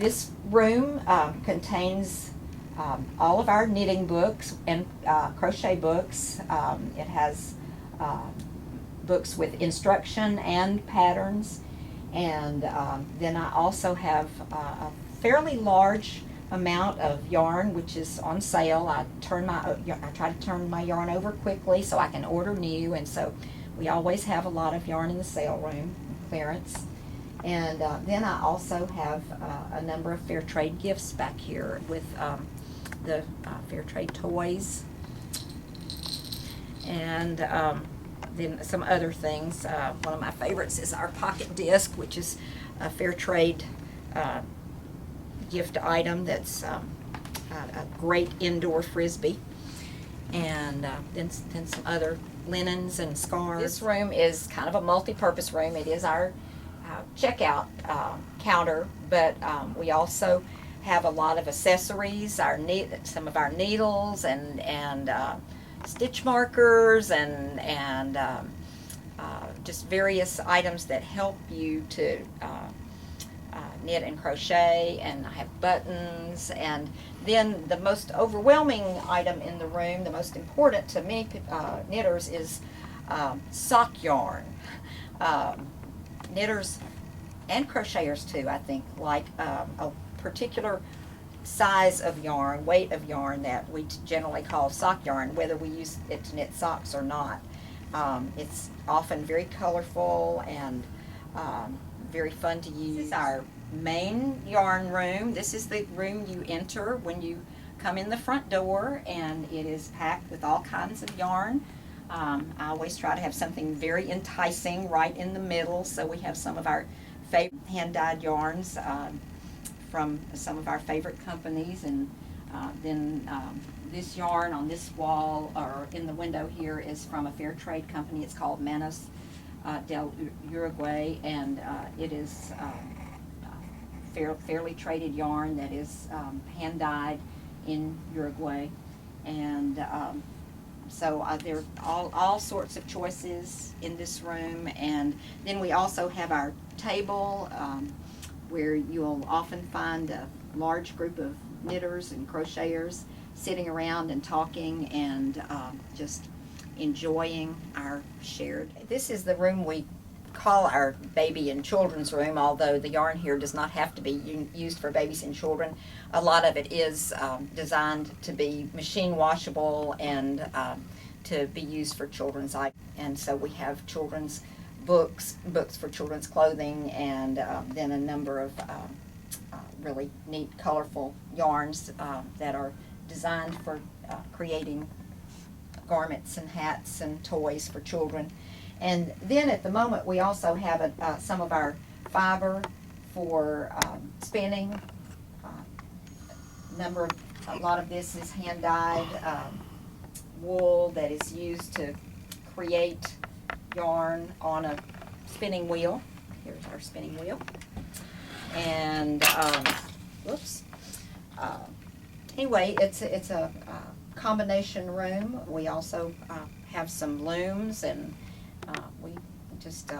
This room contains all of our knitting books and crochet books. It has books with instruction and patterns, and then I also have a fairly large amount of yarn which is on sale. I try to turn my yarn over quickly so I can order new, and so we always have a lot of yarn in the sale room, clearance. And then I also have a number of fair trade gifts back here with the fair trade toys, and then some other things. One of my favorites is our pocket disc, which is a fair trade gift item that's a great indoor frisbee, and then some other linens and scarves. This room is kind of a multi-purpose room. It is our checkout counter, but we also have a lot of accessories, some of our needles and stitch markers and just various items that help you to knit and crochet, and I have buttons. And then the most overwhelming item in the room, the most important to many knitters, is sock yarn. Knitters and crocheters too, I think, like a particular size of yarn, weight of yarn that we generally call sock yarn, whether we use it to knit socks or not. It's often very colorful and very fun to use. This is our main yarn room. This is the room you enter when you come in the front door, and it is packed with all kinds of yarn. I always try to have something very enticing right in the middle, so we have some of our favorite hand-dyed yarns from some of our favorite companies, and then this yarn on this wall or in the window here is from a fair trade company. It's called Manos del Uruguay, and it is fairly traded yarn that is hand-dyed in Uruguay, and so there are all sorts of choices in this room. And then we also have our table where you'll often find a large group of knitters and crocheters sitting around and talking and just enjoying our shared. This is the room we call our baby and children's room, although the yarn here does not have to be used for babies and children. A lot of it is designed to be machine washable and to be used for children's items. And so we have children's books for children's clothing, and then a number of really neat, colorful yarns that are designed for creating garments and hats and toys for children. And then at the moment we also have some of our fiber for spinning. A lot of this is hand-dyed wool that is used to create yarn on a spinning wheel. Here's our spinning wheel. And anyway, it's a combination room. We also have some looms, and we just